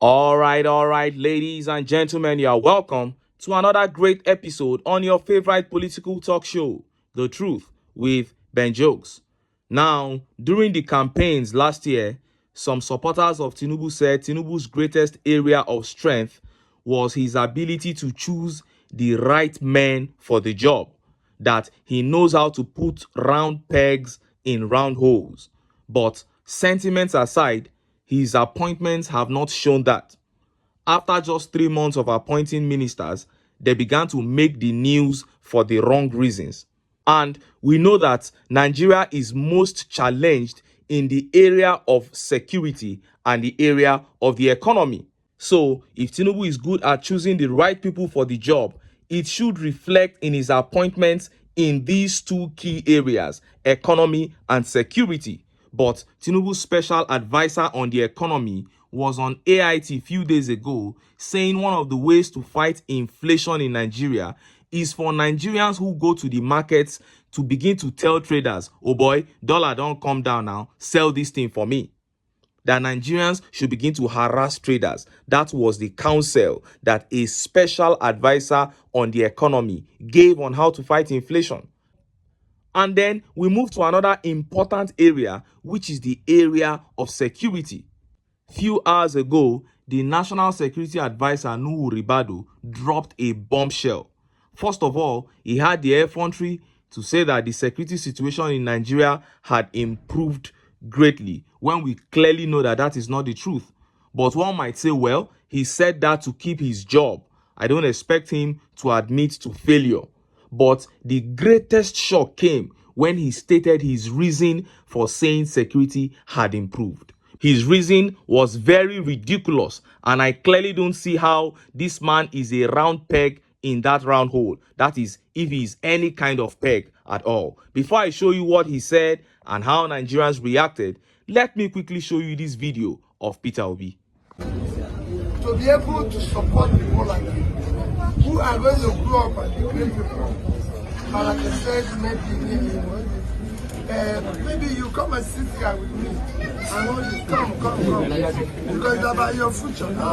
All right, ladies and gentlemen, you are welcome to another great episode on your favorite political talk show, The Truth with Ben Jokes. Now, during the campaigns last year, some supporters of TINUBU said TINUBU's greatest area of strength was his ability to choose the right men for the job, that he knows how to put round pegs in round holes. But sentiments aside, his appointments have not shown that. After just 3 months of appointing ministers, they began to make the news for the wrong reasons. And we know that Nigeria is most challenged in the area of security and the area of the economy. So, if Tinubu is good at choosing the right people for the job, it should reflect in his appointments in these two key areas, economy and security. But Tinubu's special advisor on the economy was on AIT a few days ago saying one of the ways to fight inflation in Nigeria is for Nigerians who go to the markets to begin to tell traders, oh boy, dollar don't come down now, sell this thing for me. That Nigerians should begin to harass traders. That was the counsel that a special advisor on the economy gave on how to fight inflation. And then we move to another important area, which is the area of security. Few hours ago, the National Security Advisor RIBADU dropped a bombshell. First of all, he had the effrontery to say that the security situation in Nigeria had improved greatly, when we clearly know that that is not the truth. But one might say, well, he said that to keep his job. I don't expect him to admit to failure. But the greatest shock came when he stated his reason for saying security had improved. His reason was very ridiculous, and I clearly don't see how this man is a round peg in that round hole. That is, if he is any kind of peg at all. Before I show you what he said and how Nigerians reacted, let me quickly show you this video of Peter Obi. To be able to support people like you, who are going to grow up and be great people, and like I said, maybe you come and sit here with me. I want you to come, because it's about your future. No,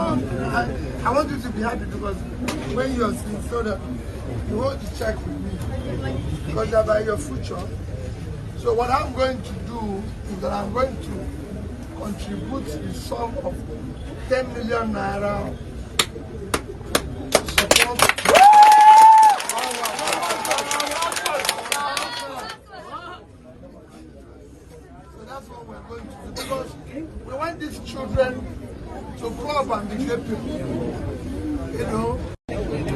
I want you to be happy, because when you're sick, so that you want to check with me, because it's about your future. So what I'm going to do is that I'm going to contribute the sum of 10 million naira to support. So that's what we're going to do, because we want these children to grow up and be great people, you know,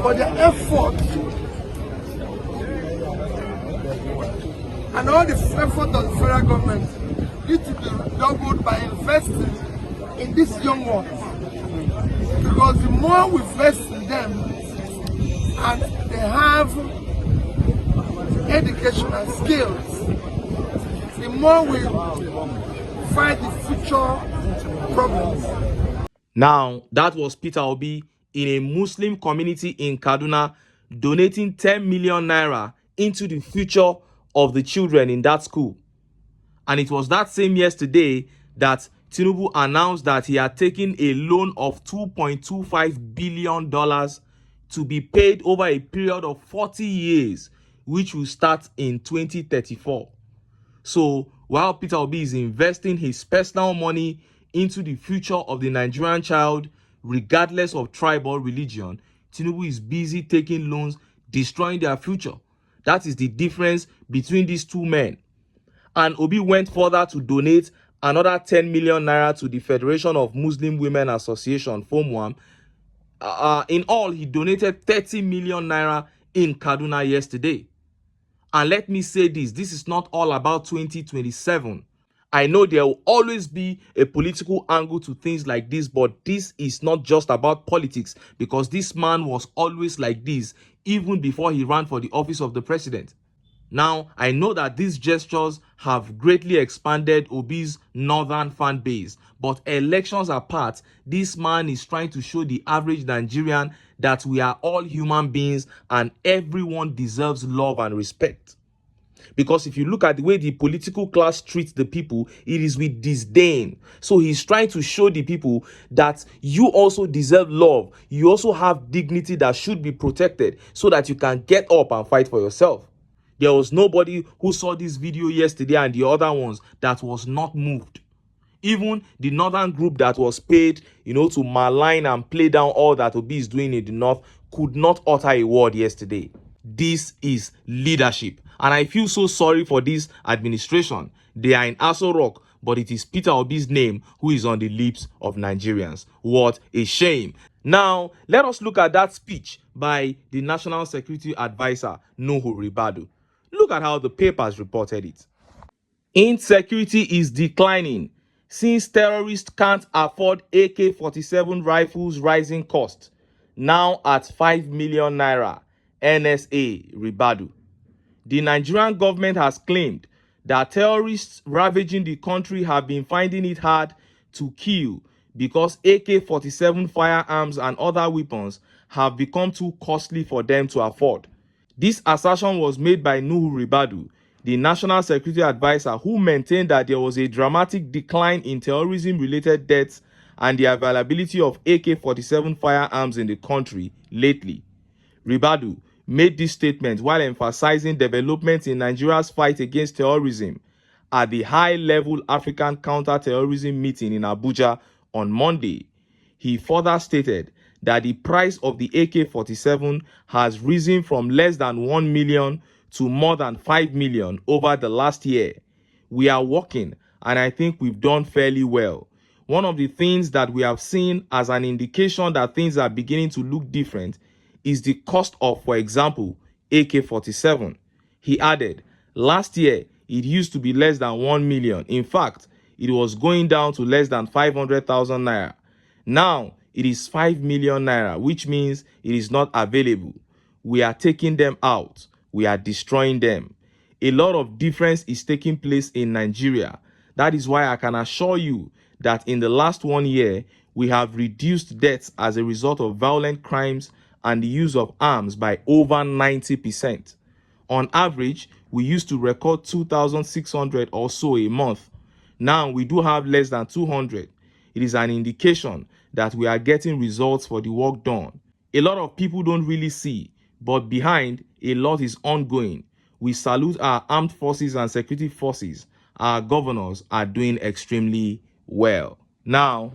for their effort and all the effort of the federal government need to be doubled by investing in these young ones. Because the more we invest in them and they have education and skills, the more we fight the future problems. Now, that was Peter Obi in a Muslim community in Kaduna donating 10 million naira into the future of the children in that school. And it was that same yesterday that Tinubu announced that he had taken a loan of $2.25 billion to be paid over a period of 40 years, which will start in 2034. So while Peter Obi is investing his personal money into the future of the Nigerian child, regardless of tribe or religion, Tinubu is busy taking loans, destroying their future. That is the difference between these two men. And Obi went further to donate another 10 million naira to the Federation of Muslim Women Association, FOMWAM. In all, he donated 30 million naira in Kaduna yesterday. And let me say this is not all about 2027. I know there will always be a political angle to things like this, but this is not just about politics, because this man was always like this even before he ran for the office of the president. Now, I know that these gestures have greatly expanded Obi's northern fan base, but elections apart, this man is trying to show the average Nigerian that we are all human beings and everyone deserves love and respect. Because if you look at the way the political class treats the people, it is with disdain. So he's trying to show the people that you also deserve love. You also have dignity that should be protected so that you can get up and fight for yourself. There was nobody who saw this video yesterday and the other ones that was not moved. Even the northern group that was paid, to malign and play down all that Obi is doing in the north could not utter a word yesterday. This is leadership. And I feel so sorry for this administration. They are in Aso Rock, but it is Peter Obi's name who is on the lips of Nigerians. What a shame. Now, let us look at that speech by the National Security Advisor, Nuhu Ribadu. Look at how the papers reported it. Insecurity is declining since terrorists can't afford AK-47 rifles, rising cost. Now at 5 million naira, NSA Ribadu. The Nigerian government has claimed that terrorists ravaging the country have been finding it hard to kill because AK-47 firearms and other weapons have become too costly for them to afford. This assertion was made by Nuhu Ribadu, the National Security Advisor, who maintained that there was a dramatic decline in terrorism-related deaths and the availability of AK-47 firearms in the country lately. Ribadu made this statement while emphasizing developments in Nigeria's fight against terrorism at the high-level African counter-terrorism meeting in Abuja on Monday. He further stated that the price of the AK-47 has risen from less than 1 million to more than 5 million over the last year. We are working, and I think we've done fairly well. One of the things that we have seen as an indication that things are beginning to look different is the cost of, for example, AK-47. He added, last year, it used to be less than 1 million. In fact, it was going down to less than 500,000 naira. Now, it is 5 million naira, which means it is not available. We are taking them out. We are destroying them. A lot of difference is taking place in Nigeria. That is why I can assure you that in the last 1 year, we have reduced deaths as a result of violent crimes and the use of arms by over 90%. On average, we used to record 2,600 or so a month. Now we do have less than 200. It is an indication that we are getting results for the work done. A lot of people don't really see, but behind, a lot is ongoing. We salute our armed forces and security forces. Our governors are doing extremely well. Now,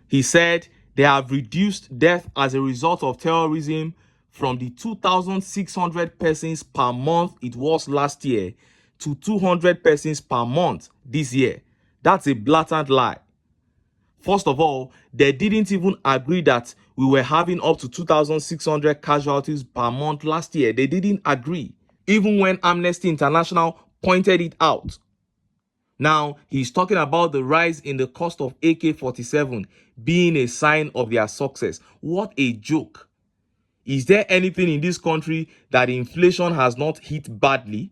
he said they have reduced death as a result of terrorism from the 2,600 persons per month it was last year to 200 persons per month this year. That's a blatant lie. First of all, they didn't even agree that we were having up to 2,600 casualties per month last year. They didn't agree, even when Amnesty International pointed it out. Now, he's talking about the rise in the cost of AK-47 being a sign of their success. What a joke. Is there anything in this country that inflation has not hit badly?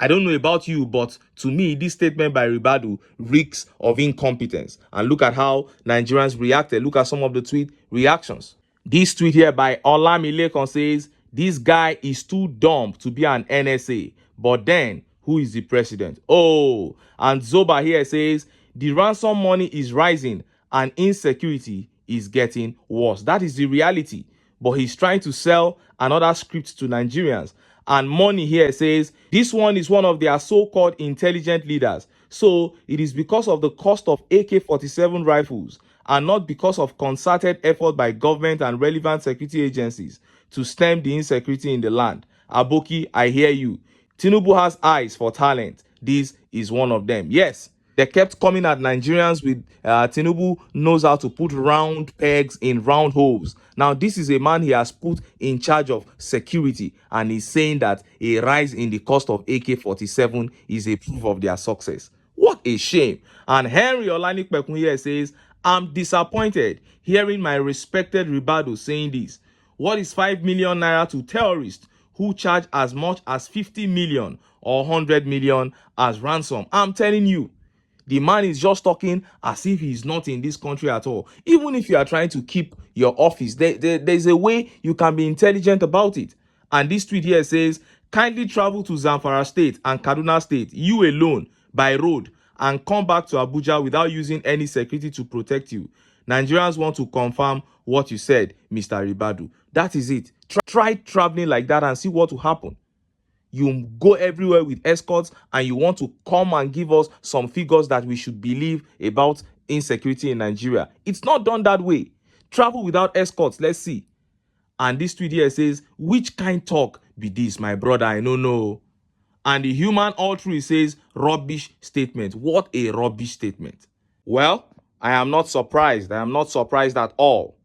I don't know about you, but to me, this statement by Ribadu reeks of incompetence. And look at how Nigerians reacted. Look at some of the tweet reactions. This tweet here by Olamilekan says, this guy is too dumb to be an NSA. But then, who is the president? Oh, and Zoba here says, the ransom money is rising and insecurity is getting worse. That is the reality. But he's trying to sell another script to Nigerians. And Money here says, this one is one of their so-called intelligent leaders. So it is because of the cost of AK-47 rifles and not because of concerted effort by government and relevant security agencies to stem the insecurity in the land. Aboki, I hear you. TINUBU has eyes for talent. This is one of them. Yes, they kept coming at Nigerians with TINUBU knows how to put round pegs in round holes. Now, this is a man he has put in charge of security, and he's saying that a rise in the cost of AK-47 is a proof of their success. What a shame. And Henry Olanikpekun here says, I'm disappointed hearing my respected Ribadu saying this. What is 5 million naira to terrorists who charge as much as 50 million or 100 million as ransom? I'm telling you, the man is just talking as if he's not in this country at all. Even if you are trying to keep your office, there's a way you can be intelligent about it. And this tweet here says, Kindly travel to Zamfara State and Kaduna State, you alone, by road, and come back to Abuja without using any security to protect you. Nigerians want to confirm what you said, Mr. Ribadu. That is it. Try traveling like that and see what will happen. You go everywhere with escorts and you want to come and give us some figures that we should believe about insecurity in Nigeria. It's not done that way. Travel without escorts, let's see. And this tweet here says, which kind talk be this, my brother? I don't know. And the human altruist says, rubbish statement. What a rubbish statement. Well, I am not surprised. I am not surprised at all.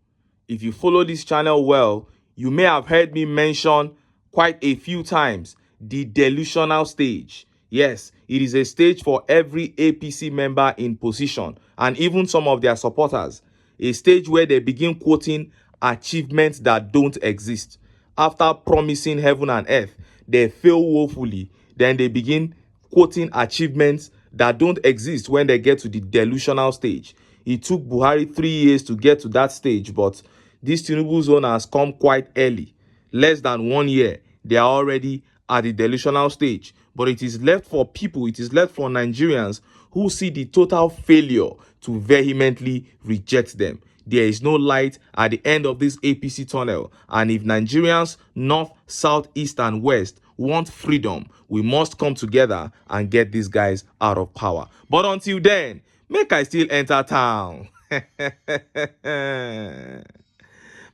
If you follow this channel well, you may have heard me mention quite a few times the delusional stage. Yes, it is a stage for every APC member in position and even some of their supporters. A stage where they begin quoting achievements that don't exist. After promising heaven and earth, they fail woefully. Then they begin quoting achievements that don't exist when they get to the delusional stage. It took Buhari 3 years to get to that stage, but this TINUBU zone has come quite early. Less than 1 year, they are already at the delusional stage. But it is left for people, it is left for Nigerians who see the total failure to vehemently reject them. There is no light at the end of this APC tunnel. And if Nigerians, north, south, east, and west want freedom, we must come together and get these guys out of power. But until then, make I still enter town.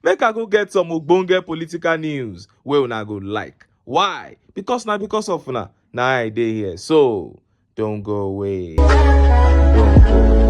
Make I go get some ogbonge political news wey una go like. Why? Because of una. Now I dey here. So, don't go away. Don't go away.